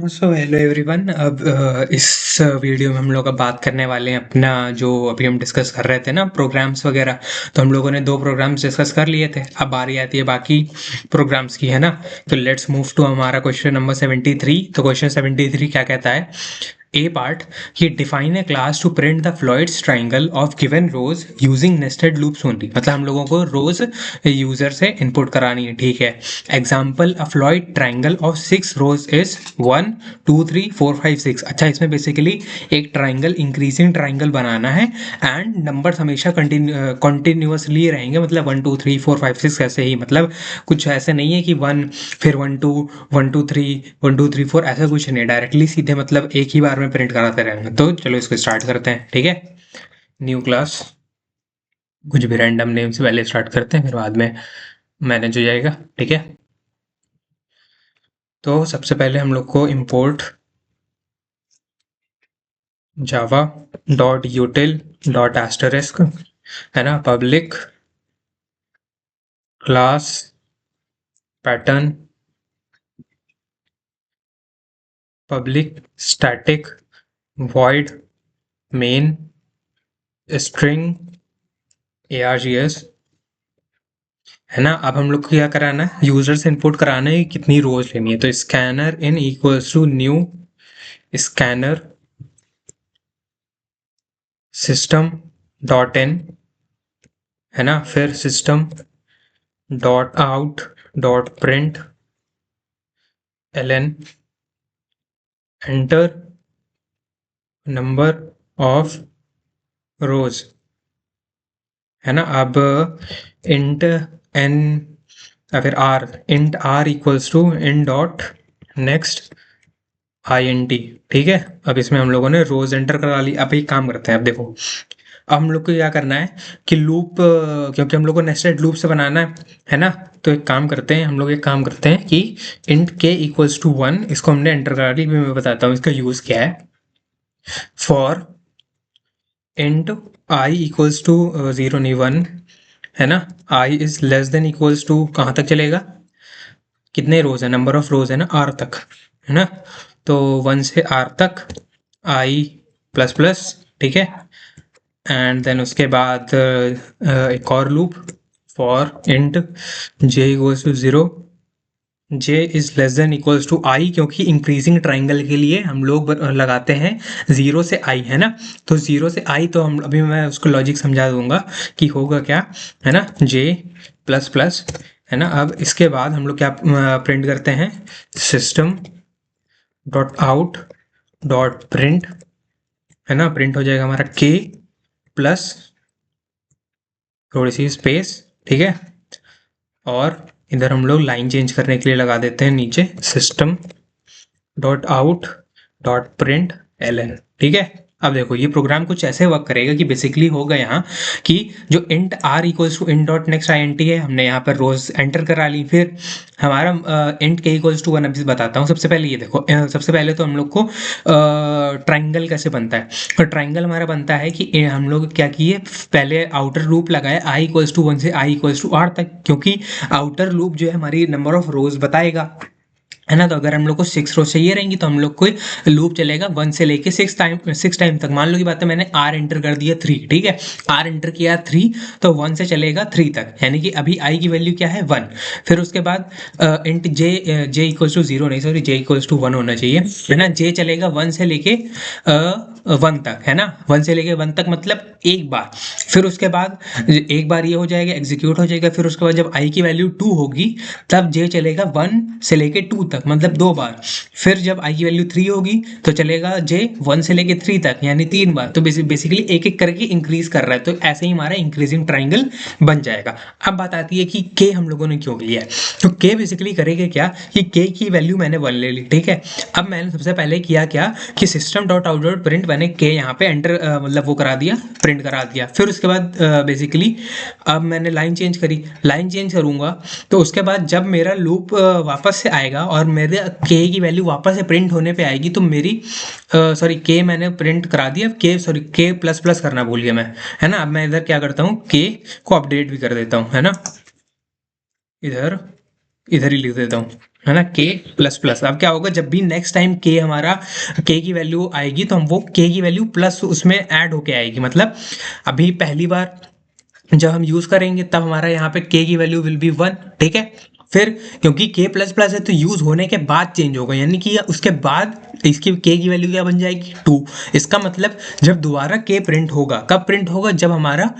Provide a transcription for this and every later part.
So hello everyone. अब इस video में हम लोग अब बात करने वाले हैं अपना जो अभी हम डिस्कस कर रहे थे ना, प्रोग्राम्स वगैरह। तो हम लोगों ने दो प्रोग्राम्स डिस्कस कर लिए थे, अब बारी आती है बाकी प्रोग्राम्स की, है ना। तो लेट्स मूव टू हमारा क्वेश्चन नंबर 73। तो क्वेश्चन 73 क्या कहता है? ए पार्ट, कि define a class to print the Floyd's triangle of given rows using nested loops only. मतलब हम लोगों को रोज यूजर से इनपुट करानी है, ठीक है। Example, a Floyd triangle of 6 rows is 1 2 3 4 5 6। अच्छा, इसमें बेसिकली एक ट्राइंगल, इंक्रीजिंग ट्राइंगल बनाना है एंड नंबर्स हमेशा कंटिन्यूअसली रहेंगे, मतलब 1 2 3 4 5 6 ऐसे ही। मतलब कुछ ऐसे नहीं है कि 1 फिर 1 2 1 2 3 1 2 3 4, ऐसा कुछ नहीं, डायरेक्टली सीधे मतलब एक ही बार में प्रिंट कराते रहेंगे। तो चलो इसको स्टार्ट करते हैं, ठीक है। न्यू क्लास, कुछ भी रैंडम नेम से पहले स्टार्ट करते हैं, फिर बाद में मैनेज हो जाएगा, ठीक है। तो सबसे पहले हम लोग को import Java dot यूटिल dot asterisk, है ना, public class pattern, public static void main string args, है ना। अब हम लोग को क्या कराना है? यूजर से इनपुट कराना है कि कितनी रोज लेनी है। तो scanner in equals to new scanner system dot in, है ना। फिर system dot out dot print L N, enter number of rows, है ना। अब इंट एन, फिर r, int r equals to in dot next I N T, ठीक है। अब इसमें हम लोगों ने रोज एंटर करा ली। अब एक काम करते हैं, अब देखो, अब हम लोग को क्या करना है कि लूप, क्योंकि हम लोग को नेस्टेड लूप से बनाना है ना। तो एक काम करते हैं, हम लोग एक काम करते हैं कि इंट के इक्वल्स टू 1, इसको हमने एंटर करा ली। मैं बताता हूँ इसका यूज क्या है। For int I equals to 0 नहीं 1, है ना। I is less than equals to कहाँ तक चलेगा? कितने रोज है, नंबर ऑफ रोज है ना, आर तक, है ना। तो 1 से आर तक आई प्लस प्लस, ठीक है। एंड देन उसके बाद एक और loop, for int j equals to 0, j is less than equals to i, क्योंकि इंक्रीजिंग ट्राइंगल के लिए हम लोग लगाते हैं 0 से आई, है ना। तो 0 से आई, तो हम अभी मैं उसको लॉजिक समझा दूंगा कि होगा क्या, है ना। जे प्लस प्लस, है ना। अब इसके बाद हम लोग क्या प्रिंट करते हैं? System dot out dot print, है ना। प्रिंट हो जाएगा हमारा के प्लस थोड़ी सी स्पेस, ठीक है। और इधर हम लोग लाइन चेंज करने के लिए लगा देते हैं नीचे system dot out dot print L N, ठीक है। अब देखो ये प्रोग्राम कुछ ऐसे वर्क करेगा कि बेसिकली होगा यहाँ कि जो int r equals to int dot next I N T है, हमने यहाँ पर रोज एंटर करा ली। फिर हमारा इंट के इक्वल्स टू 1, अभी बताता हूँ। सबसे पहले ये देखो, सबसे पहले तो हम लोग को ट्राइंगल कैसे बनता है। तो ट्राइंगल हमारा बनता है कि हम लोग क्या किए, पहले आउटर लूप लगाए आई इक्वल्स टू 1 से आई इक्वल्स टू आर तक, क्योंकि आउटर लूप जो है हमारी नंबर ऑफ रोज बताएगा, है ना। तो अगर हम लोग को 6 रोज चाहिए रहेंगी तो हम लोग को लूप चलेगा 1 से लेके 6 टाइम तक। मान लो की बात है, मैंने आर एंटर कर दिया 3, ठीक है। आर एंटर किया 3, तो 1 से चलेगा 3 तक, यानी कि अभी आई की वैल्यू क्या है, 1। फिर उसके बाद इंट जे इक्वल्स टू 0 नहीं, सॉरी, जे इक्वल्स टू 1 होना चाहिए, है ना। जे चलेगा 1 से लेके 1 तक, है ना। 1 से लेके 1 तक मतलब एक बार। फिर उसके बाद एक बार ये हो जाएगा, एग्जीक्यूट हो जाएगा। फिर उसके बाद जब आई की वैल्यू 2 होगी, तब जे चलेगा 1 से लेके 2 तक, मतलब 2 बार। फिर जब आई की वैल्यू 3 होगी तो चलेगा जे 1 से लेके 3 तक, यानी 3 बार। तो बेसिकली एक एक करके इंक्रीज कर रहा है। तो ऐसे ही हमारा इंक्रीजिंग ट्राइंगल बन जाएगा। अब बात आती है कि के हम लोगों ने क्यों लिया है। तो के बेसिकली करेगा क्या कि के की वैल्यू मैंने 1 ले ली, ठीक है। अब मैंने सबसे पहले किया क्या कि system dot out dot print, मैंने के यहाँ पे एंटर मतलब वो करा दिया, प्रिंट करा दिया। फिर उसके बाद बेसिकली अब मैंने लाइन चेंज करी, लाइन चेंज करूंगा तो उसके बाद जब मेरा लूप वापस से आएगा और मेरे के की वैल्यू वापस से प्रिंट होने पे आएगी, तो मेरी सॉरी, के मैंने प्रिंट करा दिया, के सॉरी के प्लस प्लस करना भूल गया मैं, है ना। अब मैं इधर क्या करता हूँ, के को अपडेट भी कर देता हूँ, है ना। इधर इधर ही लिख देता हूँ, है ना, k प्लस प्लस। अब क्या होगा, जब भी नेक्स्ट टाइम k हमारा k की वैल्यू आएगी तो हम वो k की वैल्यू प्लस उसमें ऐड होके आएगी। मतलब अभी पहली बार जब हम यूज करेंगे तब हमारा यहाँ पे k की वैल्यू विल बी 1, ठीक है। फिर क्योंकि k प्लस प्लस है तो यूज होने के बाद चेंज होगा, यानी कि उसके बाद इसकी k की वैल्यू क्या बन जाएगी 2। इसका मतलब जब दोबारा k प्रिंट होगा, कब प्रिंट होगा, जब हमारा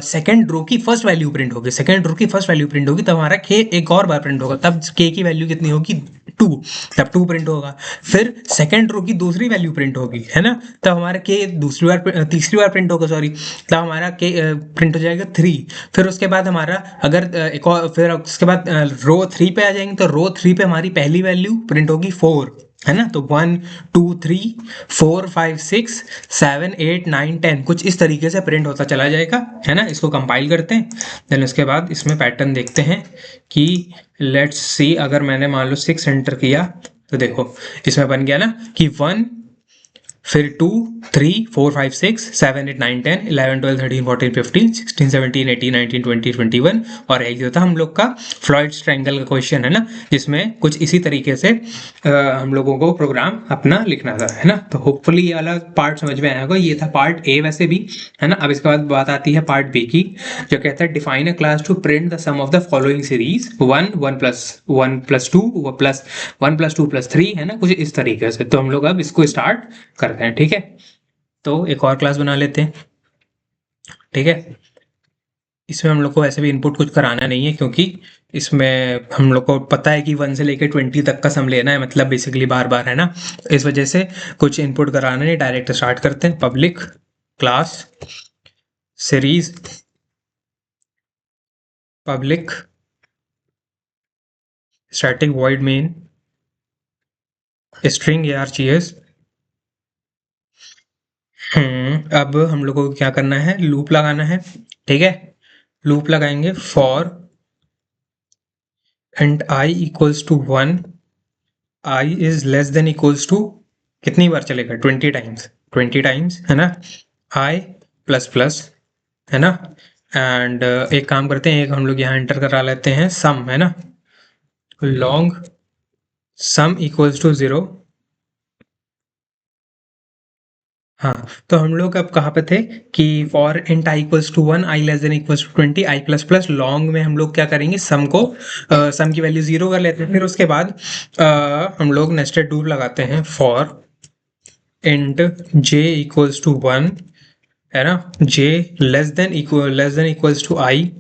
सेकंड रो की फर्स्ट वैल्यू प्रिंट होगी, सेकंड रो की फर्स्ट वैल्यू प्रिंट होगी, तब हमारा k एक और बार प्रिंट होगा, तब k की वैल्यू कितनी होगी 2, तब 2 प्रिंट होगा। फिर सेकंड रो की दूसरी वैल्यू प्रिंट होगी, है ना, तब हमारा k तीसरी बार प्रिंट होगा, सॉरी, तब हमारा k प्रिंट हो जाएगा 3। फिर उसके बाद हमारा अगर एक और, फिर उसके बाद रो 3 पे आ जाएंगे तो रो 3 पे हमारी पहली वैल्यू प्रिंट होगी 4, है ना। तो 1 2 3 4 5 6 7 8 9 10 कुछ इस तरीके से प्रिंट होता चला जाएगा, है ना। इसको कंपाइल करते हैं, देन उसके बाद इसमें पैटर्न देखते हैं कि लेट्स सी, अगर मैंने मान लो 6 एंटर किया तो देखो इसमें बन गया ना कि 1, फिर 2 3 4 5 6 7 8 9 10 11 12 13 14 15 16 17 18 19 20 21 और एक जो था हम लोग का फ्लॉयड्स ट्रायंगल का क्वेश्चन, है ना, जिसमें कुछ इसी तरीके से हम लोगों को प्रोग्राम अपना लिखना था, है ना। तो होपफुली ये वाला पार्ट समझ में आया होगा। ये था पार्ट ए वैसे भी, है ना। अब इसके बाद बात आती है पार्ट बी की, जो कहता है define a class to print the sum of the following series 1 1 plus 1 plus 2 plus 1 plus 2 plus 3, है ना, कुछ इस तरीके से। तो हम लोग अब इसको स्टार्ट करते हैं, ठीक है। तो एक और क्लास बना लेते हैं, ठीक है। इसमें हम लोग को वैसे भी इनपुट कुछ कराना नहीं है, क्योंकि इसमें हम लोग को पता है कि 1 से लेकर 20 तक का सम लेना है, मतलब बेसिकली बार बार, है ना। इस वजह से कुछ इनपुट कराना नहीं, डायरेक्ट स्टार्ट करते हैं। Public class series, public static void main string args। अब हम लोग को क्या करना है, लूप लगाना है, ठीक है। लूप लगाएंगे for and i equals to 1, i is less than equals to, कितनी बार चलेगा, 20 टाइम्स, 20 टाइम्स, है ना, i प्लस प्लस, है ना। एंड एक काम करते हैं, एक हम लोग यहाँ एंटर करा लेते हैं सम, है ना, लॉन्ग सम इक्वल्स टू 0। हाँ, तो हम लोग अब कहाँ पे थे कि for int I equals to 1, I less than equals to 20, I plus plus, long में हम लोग क्या करेंगे, सम को सम की वैल्यू 0 कर लेते हैं। फिर उसके बाद हम लोग नेस्टेड लूप लगाते हैं for int j equals to 1, है ना, j less than equals to i,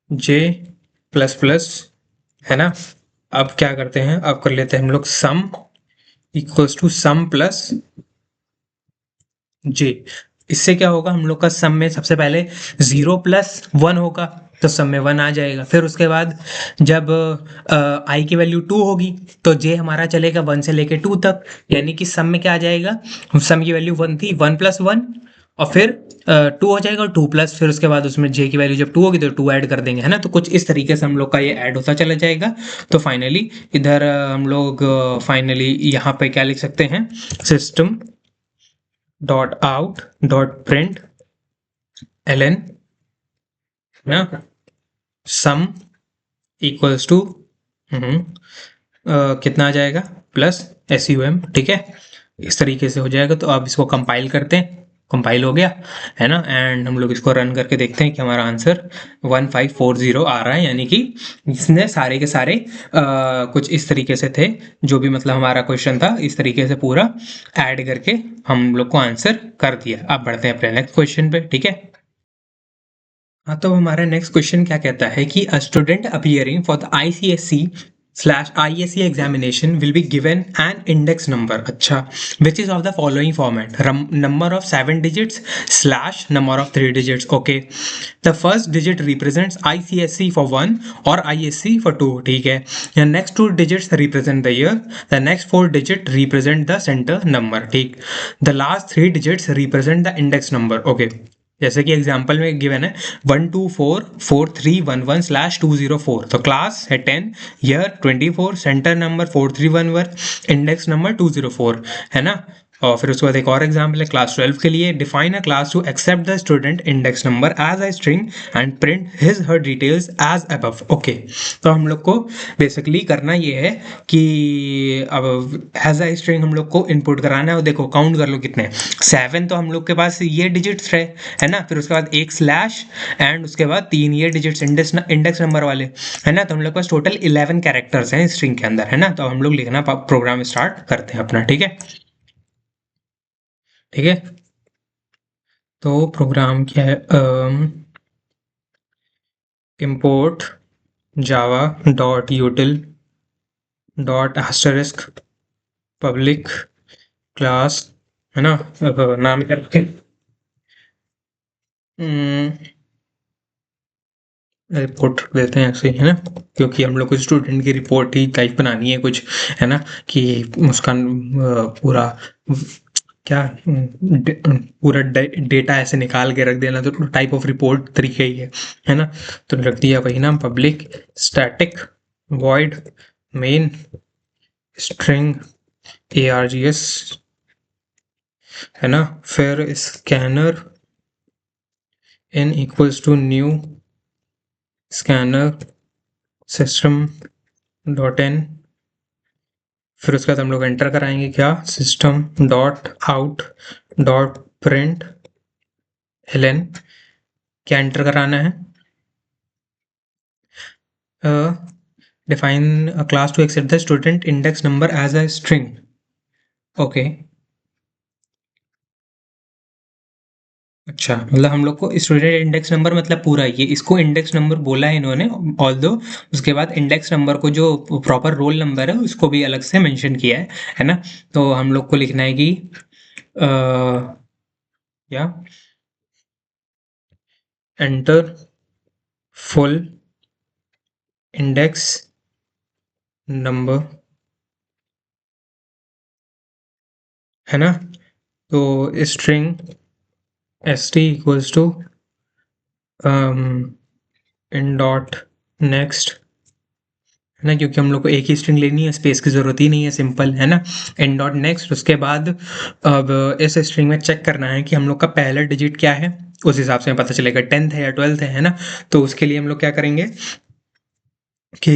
j plus plus, है ना। अब क्या करते हैं, अब कर लेते हैं हम लोग sum equals to sum plus j. इससे क्या होगा, हम लोग का सम में सबसे पहले 0 प्लस 1 होगा, तो सम में 1 आ जाएगा। फिर उसके बाद जब आई की वैल्यू 2 होगी तो जे हमारा चलेगा 1 से लेके 2 तक, यानी कि सम में क्या आ जाएगा, सम की वैल्यू 1 थी, 1 प्लस 1, और फिर 2 हो जाएगा, 2 प्लस, फिर उसके बाद उसमें जे की वैल्यू जब 2 होगी तो 2 ऐड कर देंगे, है ना। तो कुछ इस तरीके से हम लोग का ये ऐड होता चला जाएगा। तो फाइनली इधर हम लोग फाइनली यहाँ पे क्या लिख सकते हैं, system dot out dot print ln ना सम इक्वल्स टू कितना आ जाएगा, प्लस sum, ठीक है। इस तरीके से हो जाएगा। तो अब इसको कंपाइल करते हैं, कंपाइल हो गया, है ना। एंड हम लोग इसको रन करके देखते हैं कि हमारा आंसर 1540 आ रहा है, यानी कि इसने सारे के सारे कुछ इस तरीके से थे, जो भी मतलब हमारा क्वेश्चन था, इस तरीके से पूरा ऐड करके हम लोग को आंसर कर दिया। अब बढ़ते हैं अपने नेक्स्ट क्वेश्चन पे, ठीक है। हाँ, तो हमारा नेक्स्ट क्वेश्चन क्या कहता है कि a student appearing for the ICSE/ISE examination will be given an index number, अच्छा, which is of the following format, number of 7 digits slash number of 3 digits, okay. The first digit represents ICSE for 1 और ISE for 2, ठीक है। The next 2 digits represent the year, the next 4 digit represent the center number, ठीक। The last 3 digits represent the index number, okay। जैसे कि example में given है 1244311/204, तो class है 10, year 24, centre number 4311, index number 204, है ना। और फिर उसके बाद एक और एग्जाम्पल है क्लास 12 के लिए, define a class to accept the student index number as a string and print his her details as above. Okay, तो हम लोग को बेसिकली करना ये है कि अब एज अ स्ट्रिंग हम लोग को इनपुट कराना है। और देखो काउंट कर लो कितने, 7 तो हम लोग के पास ये डिजिट्स रहे है ना, फिर उसके बाद एक स्लैश एंड उसके बाद 3 ये डिजिट्स इंडेक्स नंबर वाले है ना, तो हम लोग के पास टोटल 11 कैरेक्टर्स हैं स्ट्रिंग के अंदर है ना। तो हम लोग लिखना प्रोग्राम स्टार्ट करते हैं अपना, ठीक है। ठीक है, तो प्रोग्राम क्या है, import java dot यूटिल dot asterisk public class है ना, नाम करके रिपोर्ट देते हैं ऐसे ही है ना, क्योंकि हम लोग को स्टूडेंट की रिपोर्ट ही टाइप बनानी है कुछ है ना, कि उसका पूरा क्या पूरा डेटा ऐसे निकाल के रख देना, तो टाइप ऑफ रिपोर्ट तरीके ही है ना। तो रख दिया वही नाम, public static void main string args है ना, फिर scanner n equals to new scanner system dot in, फिर उसके बाद हम लोग एंटर कराएंगे क्या, system dot out dot print L N, क्या एंटर कराना है, define a class to accept the student index number as a string. Okay, अच्छा, मतलब हम लोग को स्टूडेंट इंडेक्स नंबर मतलब पूरा ये इसको इंडेक्स नंबर बोला है इन्होंने, ऑल्दो उसके बाद इंडेक्स नंबर को जो प्रॉपर रोल नंबर है उसको भी अलग से मेंशन किया है ना। तो हम लोग को लिखना है कि या एंटर फुल इंडेक्स नंबर है ना, तो string S T equals to in dot next है ना, क्योंकि हम लोग को एक ही स्ट्रिंग लेनी है, स्पेस की जरूरत ही नहीं है, सिंपल है ना। इन डॉट नेक्स्ट, उसके बाद अब इस स्ट्रिंग में चेक करना है कि हम लोग का पहला डिजिट क्या है, उस हिसाब से पता चलेगा 10th है या 12th है ना। तो उसके लिए हम लोग क्या करेंगे कि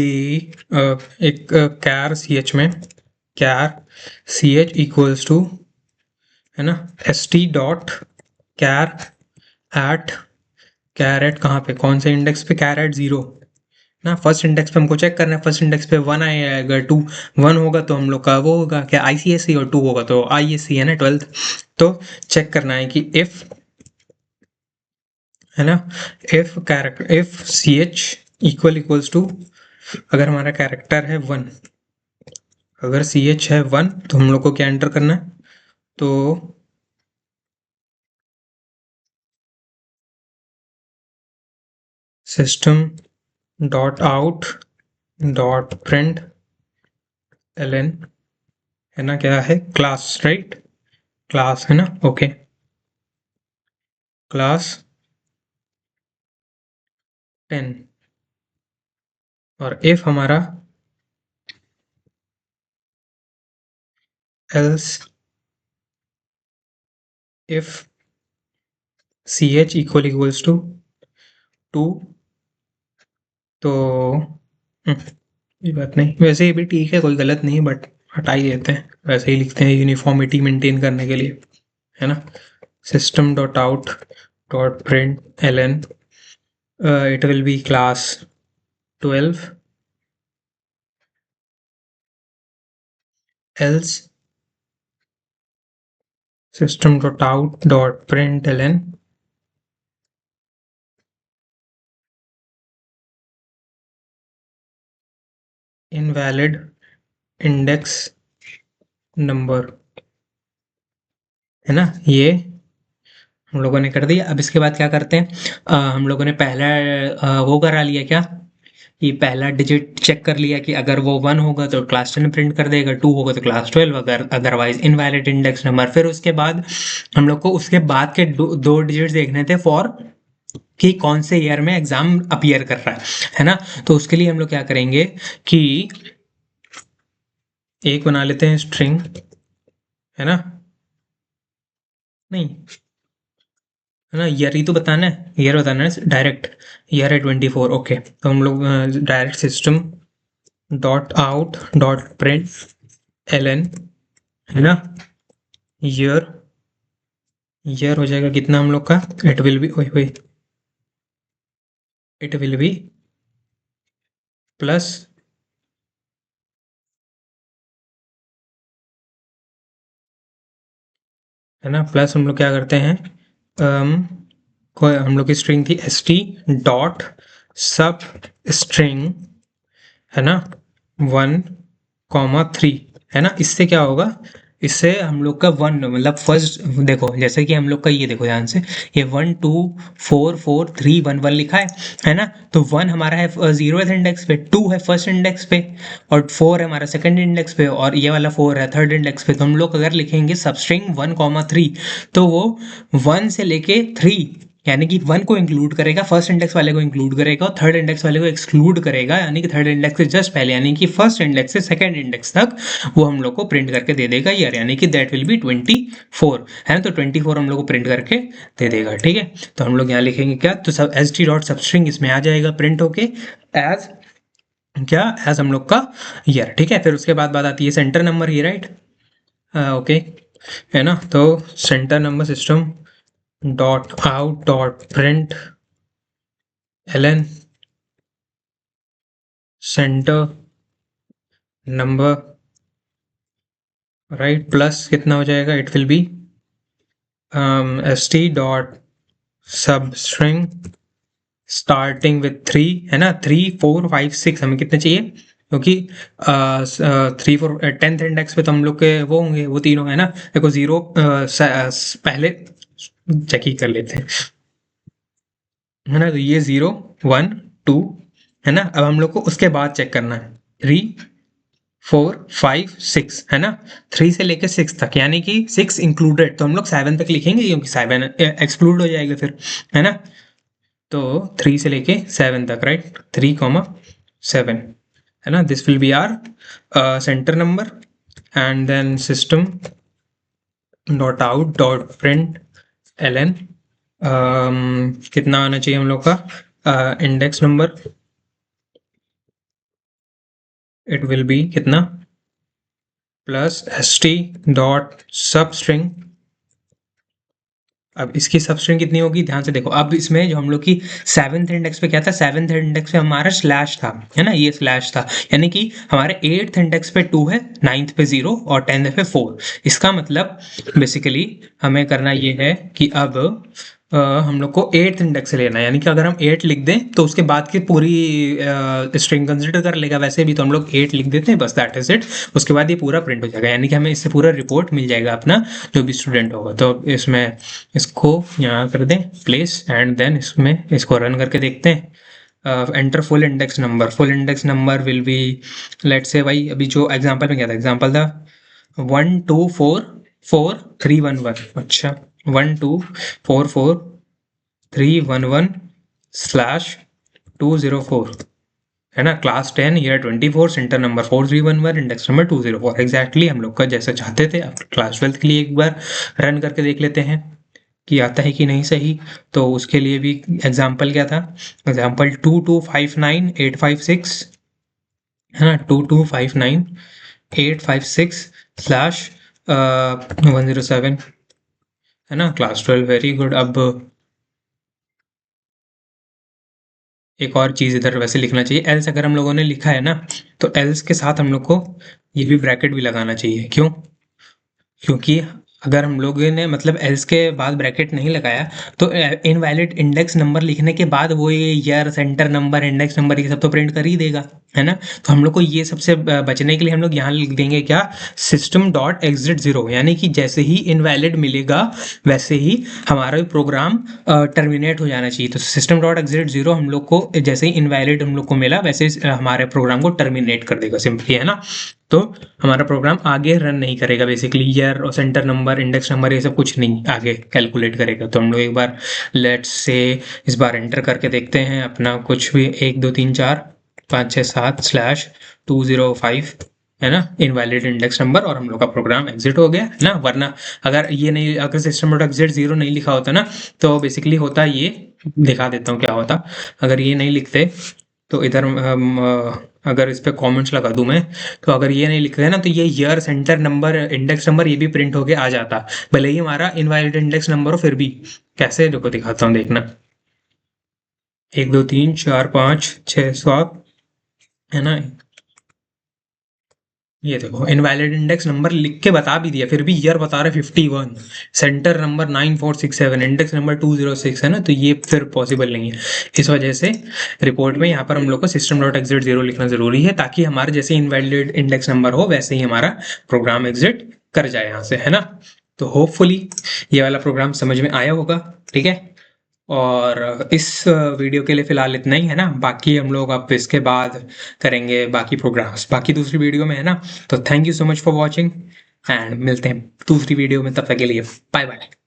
एक कैर सी एच में char C H equals to है ना S T dot char at, char at कहाँ पे, कौन से इंडेक्स पे, कैर एट 0 ना, फर्स्ट इंडेक्स पे हमको चेक करना है, फर्स्ट इंडेक्स पे 1 आया, अगर 2 1 होगा तो हम लोग का वो होगा क्या आईसीएसई, और 2 होगा तो आईएससी है ना 12th। तो चेक करना है कि इफ है ना, if character if C H equals to, अगर हमारा कैरेक्टर है 1, अगर सी एच है 1 तो हम लोग को क्या एंटर करना है, तो system dot out dot print L N है ना, क्या है क्लास, राइट, क्लास है ना। ओके, क्लास 10, और इफ हमारा else if C H equals to 2, तो ये बात नहीं, वैसे ये भी ठीक है, कोई गलत नहीं, बट हटा ही देते हैं, वैसे ही लिखते हैं यूनिफॉर्मिटी मेंटेन करने के लिए है ना। System dot out dot print L N, it will be class 12 else system dot out dot print L N invalid index number है ना। ये हम लोगों ने कर दिया। अब इसके बाद क्या करते हैं, हम लोगों ने पहला वो करा लिया क्या, कि पहला डिजिट चेक कर लिया कि अगर वो 1 होगा तो क्लास 10 प्रिंट कर देगा, 2 होगा तो क्लास 12, अगर अदरवाइज इनवैलिड इंडेक्स नंबर। फिर उसके बाद हम लोग को उसके बाद के दो डिजिट देखने थे फॉर कि कौन से ईयर में एग्जाम अपीयर कर रहा है ना। तो उसके लिए हम लोग क्या करेंगे कि एक बना लेते हैं स्ट्रिंग है ना, नहीं है ना, ईयर ही तो बताना है, ईयर बताना है डायरेक्ट। ईयर है 24, ओके। तो हम लोग direct system dot out dot print L N, है ना, ईयर, ईयर हो जाएगा कितना हम लोग का, इट विल बी, ओए इट विल बी प्लस, है ना, प्लस हम लोग क्या करते हैं, कोई हम लोग की स्ट्रिंग थी एस टी डॉट सब स्ट्रिंग, है ना, 1, 3, है ना। इससे क्या होगा, इससे हम लोग का वन मतलब फर्स्ट, देखो जैसे कि हम लोग का ये देखो ध्यान से, ये 1, 2, 4, 4, 3, 1, 1 लिखा है ना। तो 1 हमारा है जीरो इंडेक्स पे, 2 है फर्स्ट इंडेक्स पे, और 4 है हमारा सेकंड इंडेक्स पे, और ये वाला 4 है थर्ड इंडेक्स पे। तो हम लोग अगर लिखेंगे सबस्ट्रिंग 1, 3, तो वो 1 से लेके 3, यानी कि 1 को इंक्लूड करेगा, फर्स्ट इंडेक्स वाले को इंक्लूड करेगा, और थर्ड इंडेक्स वाले को एक्सक्लूड करेगा, यानी कि थर्ड इंडेक्स से जस्ट पहले, यानी कि फर्स्ट इंडेक्स से सेकंड इंडेक्स तक वो हम लोग को प्रिंट करके दे देगा ईयर, यानी कि दैट विल बी 24, है ना। तो 24 हम लोग को प्रिंट करके दे देगा, ठीक है। तो हम लोग यहाँ लिखेंगे क्या, तो सब एस टी डॉट सबस्ट्रिंग इसमें आ जाएगा प्रिंट होके एज क्या, एज हम लोग का ईयर, ठीक है। फिर उसके बाद बात आती है सेंटर नंबर, ये राइट, ओके, है ना। तो centre number system dot out dot print Allen centre number, right, plus कितना हो जाएगा, it will be S T dot substring starting with 3, है ना, 3, 4, 5, 6 हमें कितने चाहिए, क्योंकि 3, 4 10th इंडेक्स पे तो हम लोग के वो होंगे, वो तीनों, है ना। देखो जीरो पहले चेक ही कर लेते हैं, है ना। तो ये 0, 1, 2, है ना। अब हम लोग को उसके बाद चेक करना है 3, 4, 5, 6, है ना। 3 से लेके 6 तक, यानी कि 6 इंक्लूडेड, तो हम लोग 7 तक लिखेंगे क्योंकि 7 एक्सक्लूड हो जाएगा फिर, है ना। तो 3 से लेके 7 तक, राइट, 3, 7, है ना। This will be our centre number, and then system dot out dot print L n, कितना आना चाहिए हम लोग का index number, it will be कितना, plus s T dot substring. अब इसकी सब स्ट्रिंग कितनी होगी, ध्यान से देखो। अब इसमें जो हम लोग की 7th इंडेक्स पे क्या था, 7th इंडेक्स पे हमारा स्लैश था, है ना, ये स्लैश था, यानी कि हमारे 8th इंडेक्स पे 2 है, 9th पे 0 और 10th पे 4। इसका मतलब बेसिकली हमें करना ये है कि अब हम लोग को 8th इंडेक्स से लेना है, यानी कि अगर हम 8 लिख दें तो उसके बाद की पूरी स्ट्रिंग कंसिडर कर लेगा, वैसे भी तो हम लोग 8 लिख देते हैं बस, दैट इज इट। उसके बाद ये पूरा प्रिंट हो जाएगा, यानी कि हमें इससे पूरा रिपोर्ट मिल जाएगा अपना, जो भी स्टूडेंट होगा। तो इसमें इसको यहाँ कर दें प्लेस, एंड देन इसमें इसको रन करके देखते हैं। Enter full index number, full index number will be, let से भाई अभी जो एग्जांपल में क्या था, एग्जांपल था 1, 2, 4, 4, 3, 1, 1, अच्छा 1, 2, 4, 4, 3, 1, 1 स्लैश 204, है ना, class 10 year 24, centre number 4311, index number 204, exactly हम लोग का जैसा चाहते थे। अब क्लास 12 के लिए एक बार रन करके देख लेते हैं कि आता है कि नहीं सही। तो उसके लिए भी एग्जाम्पल क्या था, एग्जाम्पल 2, 2, 5, 9, 8, 5, 6, है ना, 2, 2, 5, 9, 8, 5, 6 स्लैश 107, है ना, क्लास 12, वेरी गुड। अब एक और चीज़ इधर वैसे लिखना चाहिए, एल्स अगर हम लोगों ने लिखा है ना, तो एल्स के साथ हम लोग को ये भी ब्रैकेट भी लगाना चाहिए, क्यों, क्योंकि अगर हम लोगों ने मतलब एल्स के बाद ब्रैकेट नहीं लगाया तो इनवैलिड इंडेक्स नंबर लिखने के बाद वो ये year, centre number, index number, ये सब तो प्रिंट कर ही देगा, है ना। तो हम लोग को ये सबसे बचने के लिए हम लोग यहाँ लिख देंगे क्या, सिस्टम डॉट एग्जिट जीरो, यानी कि जैसे ही इनवैलिड मिलेगा वैसे ही हमारा प्रोग्राम टर्मिनेट हो जाना चाहिए। तो सिस्टम डॉट एग्जिट जीरो हम लोग को जैसे ही इनवैलिड हम लोग को मिला वैसे ही हमारे प्रोग्राम को टर्मिनेट कर देगा सिंपली, है ना। तो हमारा प्रोग्राम आगे रन नहीं करेगा, बेसिकली ईयर और सेंटर नंबर, इंडेक्स नंबर, ये सब कुछ नहीं आगे कैलकुलेट करेगा। तो हम लोग एक बार लेट्स से इस बार एंटर करके देखते हैं अपना कुछ भी, 1, 2, 3, 4, 5, 6, 7 स्लैश 205, है ना, इनवैलिड इंडेक्स नंबर, और हम लोग का प्रोग्राम एग्जिट हो गया, है ना। वरना अगर सिस्टम डॉट एग्जिट 0 नहीं लिखा होता ना, तो बेसिकली होता ये, दिखा देता हूँ क्या होता। अगर ये नहीं लिखते तो इधर अगर इस पे कमेंट्स लगा दूं मैं, तो अगर ये नहीं लिखते ना, तो ये year, centre number, index number, ये भी प्रिंट होके आ जाता, भले ही हमारा इनवैलिड इंडेक्स नंबर हो फिर भी। कैसे, देखो दिखाता हूँ, देखना। 1 2 3 4 5 6 7, है ना। ये देखो इनवैलिड इंडेक्स नंबर लिख के बता भी दिया, फिर भी ईयर बता रहे 51, सेंटर नंबर 9467, इंडेक्स नंबर 206, है ना। तो ये फिर पॉसिबल नहीं है। इस वजह से रिपोर्ट में यहाँ पर हम लोग को सिस्टम डॉट एग्जिट 0 लिखना जरूरी है, ताकि हमारे जैसे इनवैलिड इंडेक्स नंबर हो वैसे ही हमारा प्रोग्राम एग्जिट कर जाए यहाँ से, है ना। तो होपफुली ये वाला प्रोग्राम समझ में आया होगा, ठीक है। और इस वीडियो के लिए फ़िलहाल इतना ही, है ना। बाकी हम लोग अब इसके बाद करेंगे बाकी प्रोग्राम्स, बाकी दूसरी वीडियो में, है ना। तो thank you so much for watching, and मिलते हैं दूसरी वीडियो में, तब तक के लिए बाय बाय।